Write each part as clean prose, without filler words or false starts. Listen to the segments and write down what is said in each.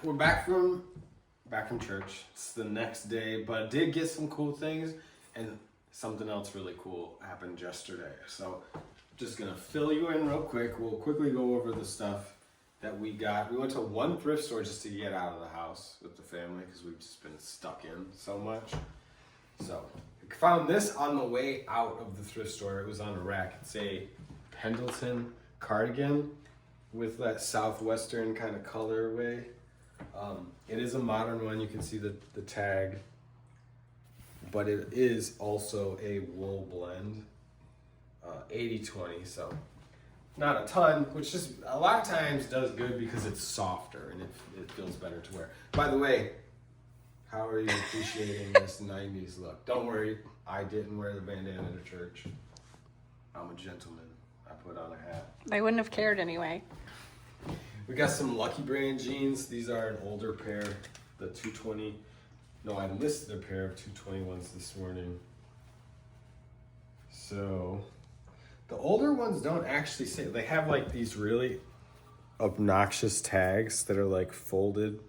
we're back from church. It's the next day, but did get some cool things, and something else really cool happened yesterday. So just gonna fill you in real quick. We'll quickly go over the stuff that we got. We went to one thrift store just to get out of the house with the family because we've just been stuck in so much. So I found this on the way out of the thrift store. It was on a rack. It's a Pendleton cardigan with that southwestern kind of colorway. It is a modern one. You can see the tag, but it is also a wool blend, 80-20, so not a ton, which just a lot of times does good because it's softer and it feels better to wear. By the way, how are you appreciating this 90s look? Don't worry, I didn't wear the bandana to church. I'm a gentleman. I put on a hat. They wouldn't have cared anyway. We got some Lucky Brand jeans. These are an older pair, the 220. No, I listed a pair of 221s this morning. So the older ones don't actually say, they have like these really obnoxious tags that are like folded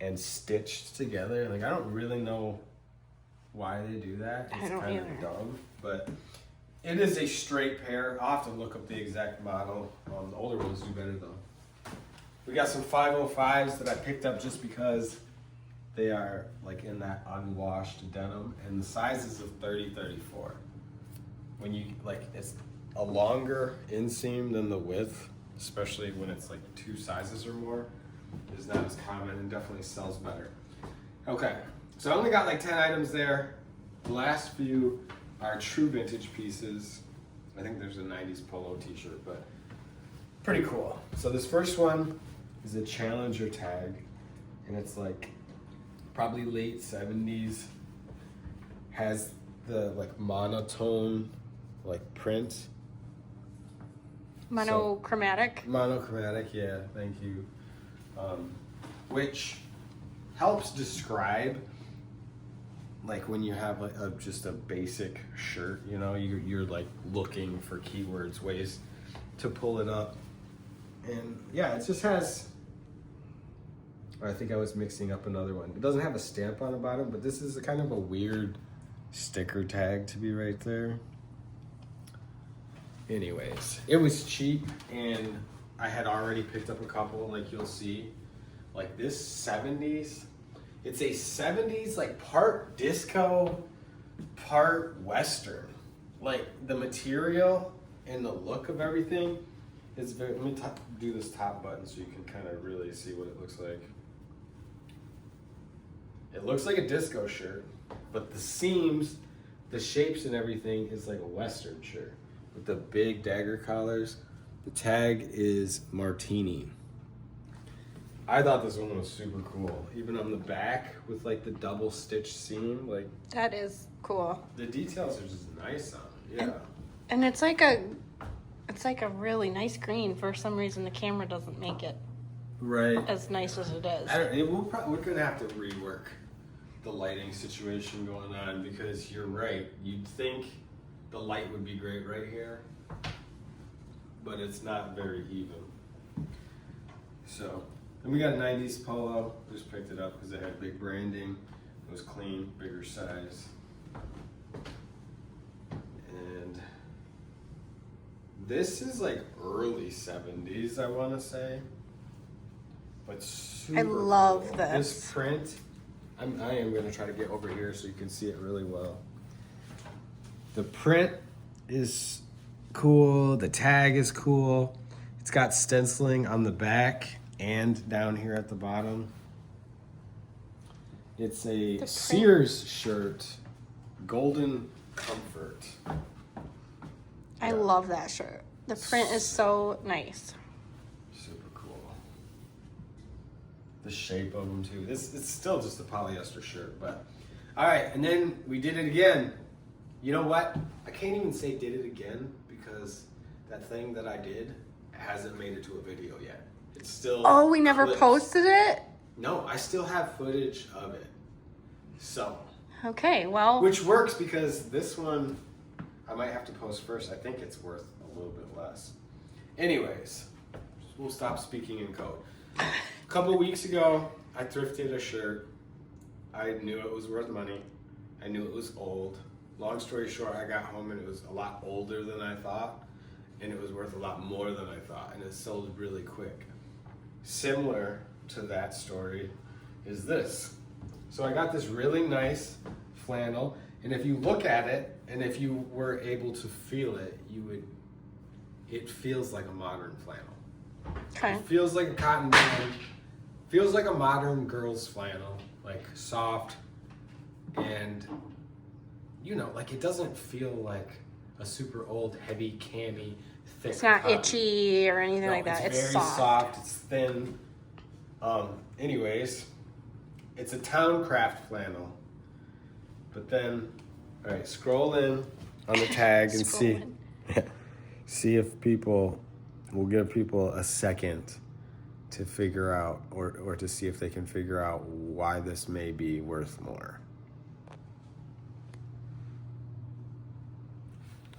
and stitched together. Like I don't really know why they do that. It's kind of dumb, but it is a straight pair. I'll have to look up the exact model. The older ones do better though. We got some 505s that I picked up just because they are like in that unwashed denim, and the size is a 30-34. When you like, it's a longer inseam than the width, especially when it's like 2 sizes or more, is not as common and definitely sells better. Okay, so I only got like 10 items there. The last few are true vintage pieces. I think there's a 90s polo t-shirt, but pretty cool. So this first one is a Challenger tag, and it's like probably late 70s. Has the like monotone like print. Monochromatic? Monochromatic, yeah, thank you. Which helps describe like when you have like just a basic shirt, you know, you're like looking for keywords, ways to pull it up. And yeah, it just has, I think I was mixing up another one. It doesn't have a stamp on the bottom, but this is a kind of a weird sticker tag to be right there. Anyways, it was cheap, and I had already picked up a couple, like you'll see. Like this 70s, it's a 70s, like part disco, part Western. Like the material and the look of everything is very, let me do this top button so you can kind of really see what it looks like. It looks like a disco shirt, but the seams, the shapes and everything is like a Western shirt with the big dagger collars. The tag is Martini. I thought this one was super cool. Even on the back with like the double stitch seam, like that is cool. The details are just nice on it. Yeah. And it's like a really nice green. For some reason the camera doesn't make it right as nice as it is. We're gonna have to rework the lighting situation going on, because you're right. You'd think the light would be great right here, but it's not very even. So, and we got a 90s polo. Just picked it up because it had big branding. It was clean, bigger size. And this is like early 70s, I want to say. But super I love cool. this. This print, I am going to try to get over here so you can see it really well. The print is cool. The tag is cool. It's got stenciling on the back and down here at the bottom. It's a Sears shirt, Golden Comfort. I love that shirt. The print is so nice. Super cool. The shape of them too. It's still just a polyester shirt, but all right. And then we did it again. You know what? I can't even say did it again because that thing that I did hasn't made it to a video yet. It's still. Oh, we never posted it? No, I still have footage of it. So. Okay, well. Which works because this one I might have to post first. I think it's worth a little bit less. Anyways, we'll stop speaking in code. A couple weeks ago, I thrifted a shirt. I knew it was worth money. I knew it was old. Long story short, I got home and it was a lot older than I thought, and it was worth a lot more than I thought, and it sold really quick. Similar to that story is this. So I got this really nice flannel, and if you look at it, and if you were able to feel it, it feels like a modern flannel. Okay. It feels like a cotton band. Feels like a modern girl's flannel, like soft, and like it doesn't feel like a super old, heavy, cami, thick. It's not cotton. itchy or anything like that. It's very soft. It's thin. Anyways, it's a town craft flannel. But then, all right, scroll in on the tag and see if we'll give people a second to figure out or to see if they can figure out why this may be worth more.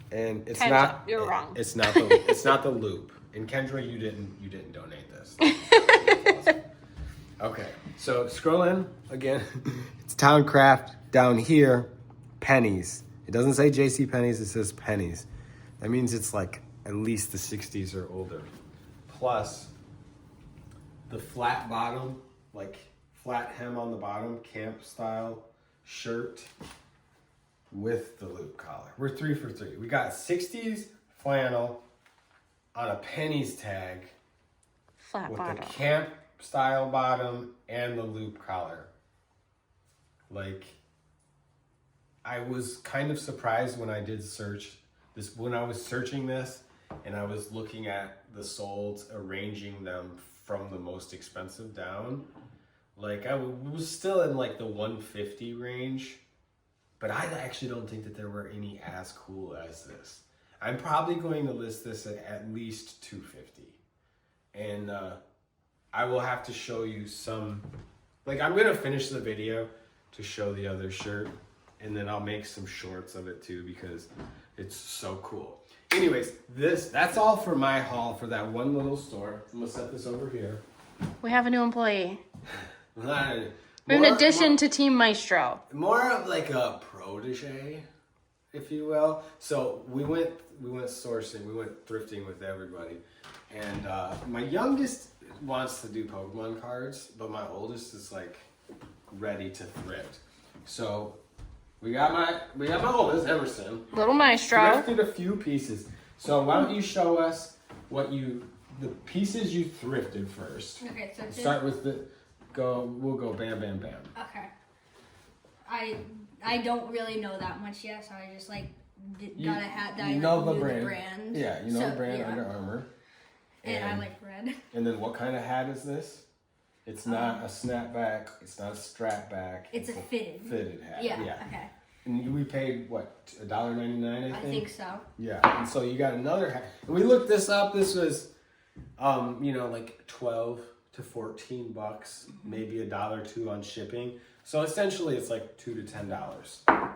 And it's not. You're wrong. It's not the loop. And Kendra, you didn't donate this. Okay, so scroll in again. It's town craft down here. Pennies. It doesn't say J.C. Penney's. It says pennies. That means it's like at least the 60s or older. Plus the flat bottom, like flat hem on the bottom, camp style shirt with the loop collar. We're 3 for 3. We got 60s flannel on a pennies tag Flat with bottom. the camp style bottom and the loop collar. Like, I was kind of surprised when I did search this, when I was searching this and I was looking at the solds, arranging them from the most expensive down. Like, I was still in like the 150 range, but I actually don't think that there were any as cool as this. I'm probably going to list this at least 250. And I will have to show you some, like, I'm going to finish the video to show the other shirt, and then I'll make some shorts of it too because it's so cool. Anyways, that's all for my haul for that one little store. I'm going to set this over here. We have a new employee. In addition to Team Maestro. More of like a protege, if you will. So we went sourcing, we went thrifting with everybody. And my youngest wants to do Pokemon cards, but my oldest is like ready to thrift. So we got my oldest, Emerson. Little Maestro. Thrifted a few pieces. So why don't you show us the pieces you thrifted first. Okay, so start with we'll go bam, bam, bam. Okay. I don't really know that much yet, so I just like got a hat that I know knew the the brand. brand. Yeah, you know So, the brand yeah. Under Armour. And I like red. And then what kind of hat is this? It's not a snapback. It's not a strap back. It's a fitted. Fitted hat. Yeah. Okay. And we paid what, $1.99, I think. I think so. Yeah. And so you got another hat. And we looked this up. This was, like 12 to 14 bucks, maybe $1 or $2 on shipping. So essentially, it's like $2 to $10.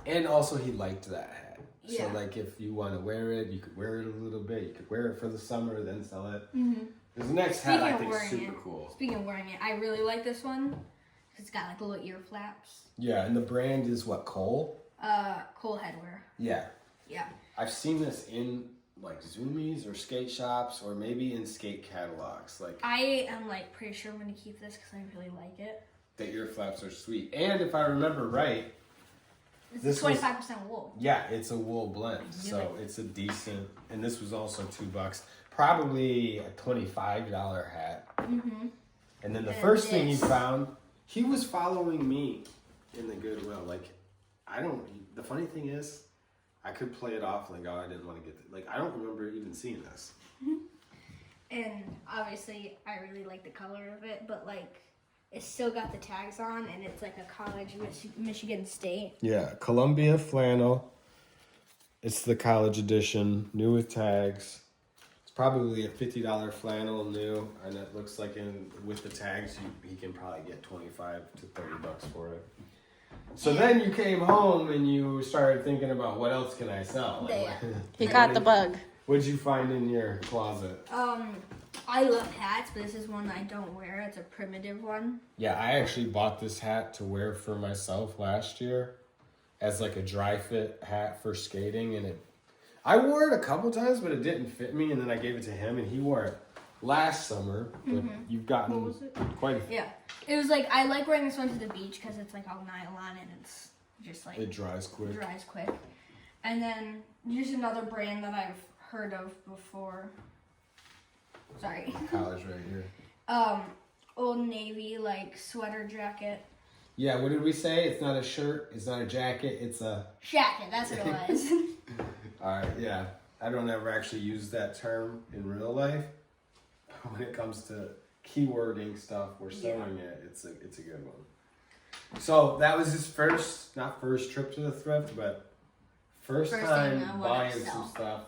And also, he liked that hat. So Yeah. like, if you want to wear it, you could wear it a little bit. You could wear it for the summer, then sell it. Mm-hmm. This next hat I think is super cool. Speaking of wearing it, I really like this one. It's got like little ear flaps. Yeah, and the brand is what, Cole? Cole Headwear. Yeah. Yeah. I've seen this in like Zoomies or skate shops or maybe in skate catalogs. Like, I am like pretty sure I'm gonna keep this because I really like it. the ear flaps are sweet. And if I remember right, This is 25% wool. Yeah, it's a wool blend, so it's a decent. And this was also $2, probably a $25 hat. Mm-hmm. And then the first thing he found, he was following me in the Goodwill. Like, the funny thing is, I could play it off like, oh, I didn't want to get I don't remember even seeing this. And obviously, I really like the color of it, but like, it's still got the tags on, and it's like a college, Michigan State. Yeah, Columbia flannel. It's the college edition, new with tags. It's probably a $50 flannel new, and it looks like with the tags, he can probably get $25 to $30 for it. So then you came home and you started thinking about what else can I sell? He caught the bug. What did you find in your closet? I love hats, but this is one that I don't wear. It's a primitive one. Yeah, I actually bought this hat to wear for myself last year as like a dry fit hat for skating, and I wore it a couple times, but it didn't fit me, and then I gave it to him, and he wore it last summer. But you've gotten What was it? quite a Yeah. It was like, I like wearing this one to the beach because it's like all nylon and it's just like It dries quick. dries quick. And then here's another brand that I've heard of before. Sorry. College right here. Old Navy like sweater jacket. Yeah, what did we say? It's not a shirt, it's not a jacket, it's a... Jacket, that's what it was. Alright, yeah. I don't ever actually use that term in real life. But when it comes to keywording stuff or sewing it, it's a good one. So that was his not first trip to the thrift, but first First time thing I wanna buying sell. some stuff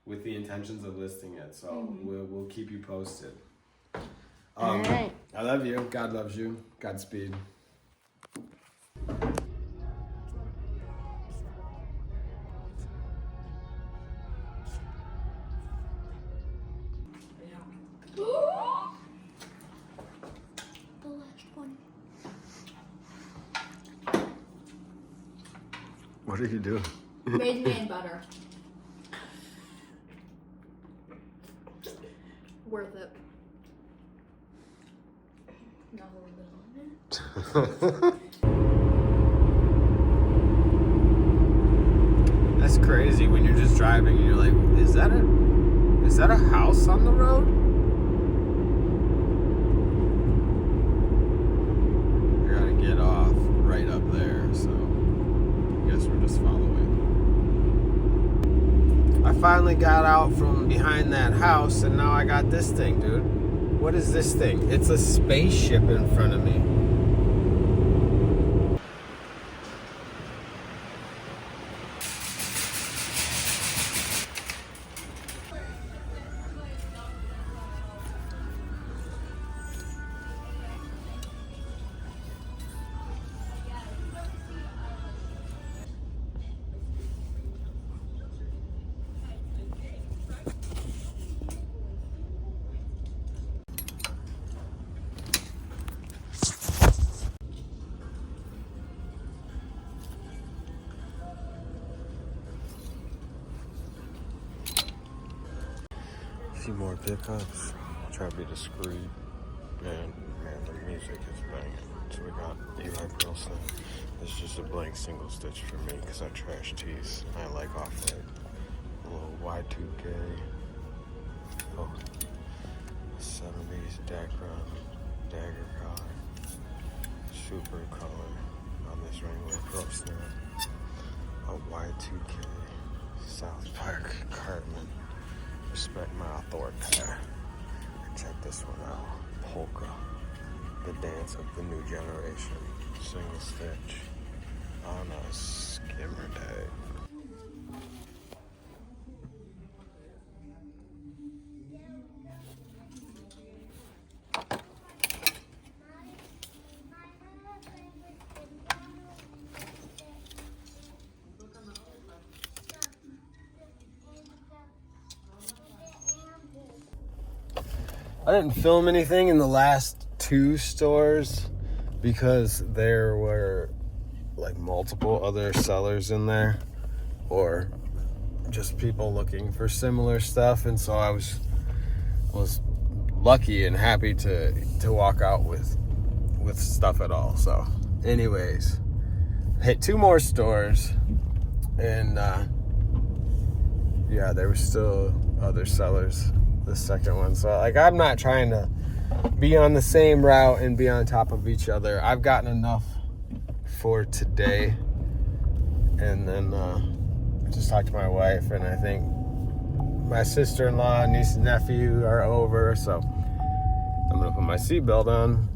with the intentions of listing it. So we'll keep you posted. All right. I love you. God loves you. Godspeed. The last one. What did you do? Made me in butter. Worth it. Not a little bit on it. That's crazy when you're just driving and you're like, is that a house on the road? I gotta get off right up there, so I guess we're just following. I finally got out from behind that house and now I got this thing, dude. What is this thing? It's a spaceship in front of me. Few more pickups. Try to be discreet. And man, the music is banging. So we got Eli Wilson. It's just a blank single stitch for me because I trash tees. I like off-white. A little Y2K. Oh, 70s dagger color. Super color on this Wrangler Pro Snap. A Y2K South Park Cartman. Respect my authority. And check this one out. Polka. The dance of the new generation. Single stitch on a skimmer tag. I didn't film anything in the last 2 stores because there were like multiple other sellers in there or just people looking for similar stuff, and so I was lucky and happy to walk out with stuff at all. So anyways, hit 2 more stores and yeah, there were still other sellers the second one. So like, I'm not trying to be on the same route and be on top of each other. I've gotten enough for today. And then I just talked to my wife, and I think my sister-in-law, niece and nephew are over, so I'm gonna put my seatbelt on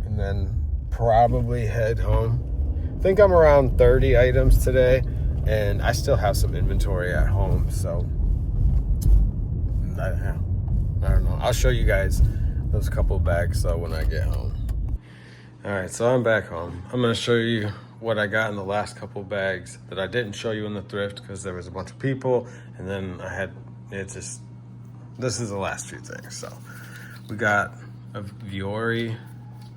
and then probably head home. I think I'm around 30 items today, and I still have some inventory at home, so I don't know. I'll show you guys those couple bags though when I get home. All right, so I'm back home. I'm gonna show you what I got in the last couple bags that I didn't show you in the thrift because there was a bunch of people, and then this is the last few things. So we got a Viore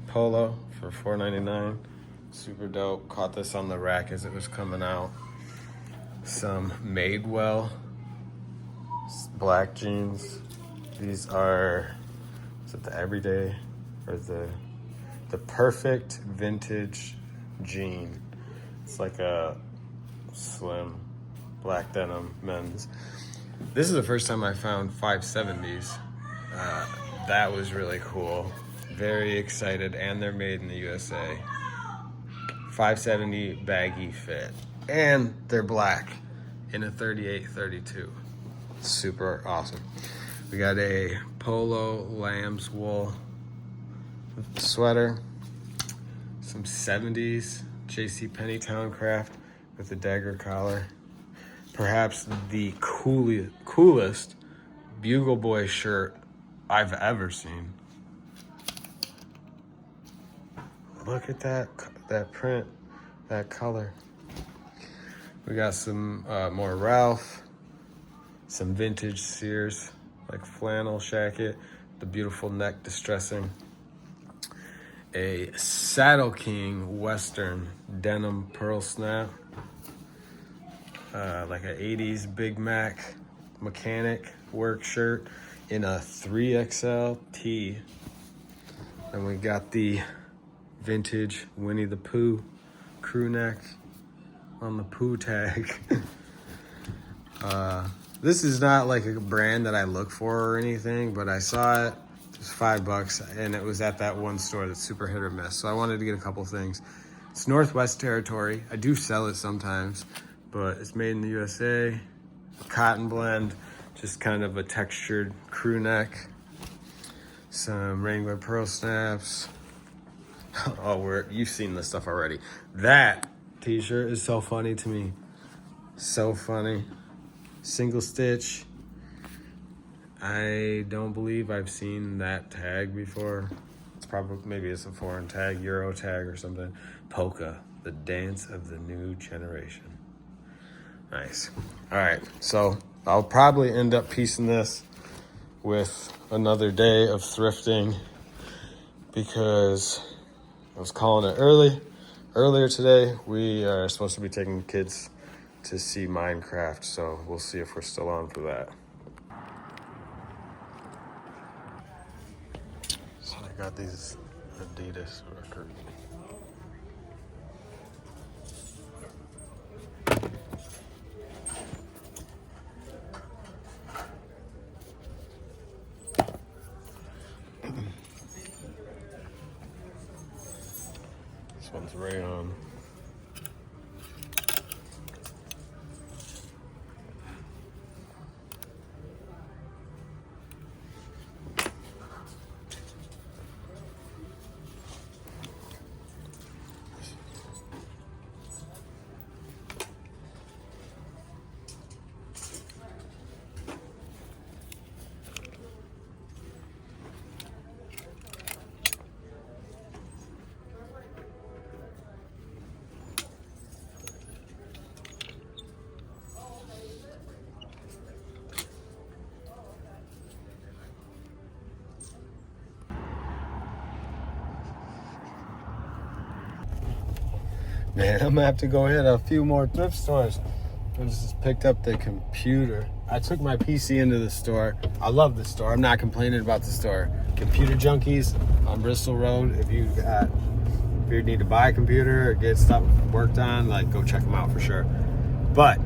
polo for $4.99. Super dope. Caught this on the rack as it was coming out. Some Madewell black jeans. These are, is it the everyday or the perfect vintage jean? It's like a slim black denim men's. This is the first time I found 570s. That was really cool. Very excited, and they're made in the USA. 570 baggy fit, and they're black in a 38-32. Super awesome. We got a polo lamb's wool sweater, some 70s JCPenney Towncraft with a dagger collar. Perhaps the coolest Bugle Boy shirt I've ever seen. Look at that print, that color. We got some more Ralph, some vintage Sears, like flannel jacket, the beautiful neck distressing. A Saddle King Western denim pearl snap, like an 80s Big Mac mechanic work shirt in a 3XL tee. And we got the vintage Winnie the Pooh crew neck on the Pooh tag. This is not like a brand that I look for or anything, but I saw it. It was $5 and it was at that one store that's super hit or miss. So I wanted to get a couple things. It's Northwest Territory. I do sell it sometimes, but it's made in the USA. Cotton blend, just kind of a textured crew neck. Some Wrangler pearl snaps. Oh, you've seen this stuff already. That t-shirt is so funny to me. So funny. Single stitch. I don't believe I've seen that tag before. It's probably, maybe it's a foreign tag, Euro tag or something. Polka, the dance of the new generation. Nice. All right, so I'll probably end up piecing this with another day of thrifting because I was calling it earlier today. We are supposed to be taking kids to see Minecraft, so we'll see if we're still on for that. So I got these Adidas records. This one's rayon. Man, I'm gonna have to go hit a few more thrift stores. I just picked up the computer. I took my PC into the store. I love the store. I'm not complaining about the store. Computer Junkies on Bristol Road. If you need to buy a computer or get stuff worked on, like, go check them out for sure. But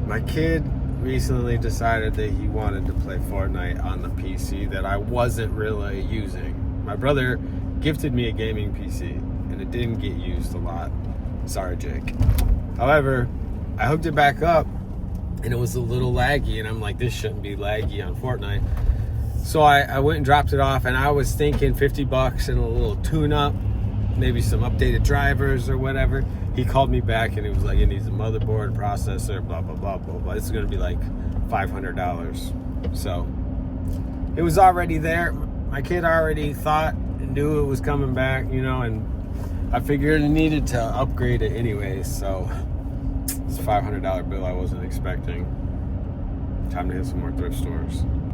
my kid recently decided that he wanted to play Fortnite on the PC that I wasn't really using. My brother gifted me a gaming PC and it didn't get used a lot. Sorry, Jake. However, I hooked it back up and it was a little laggy and I'm like, this shouldn't be laggy on Fortnite. So I went and dropped it off and I was thinking $50 and a little tune-up, maybe some updated drivers or whatever. He called me back and he was like, it needs a motherboard, processor, blah, blah, blah, blah, blah. It's gonna be like $500. So it was already there. My kid already thought and knew it was coming back, you know, and I figured I needed to upgrade it anyways, so it's a $500 bill I wasn't expecting. Time to hit some more thrift stores.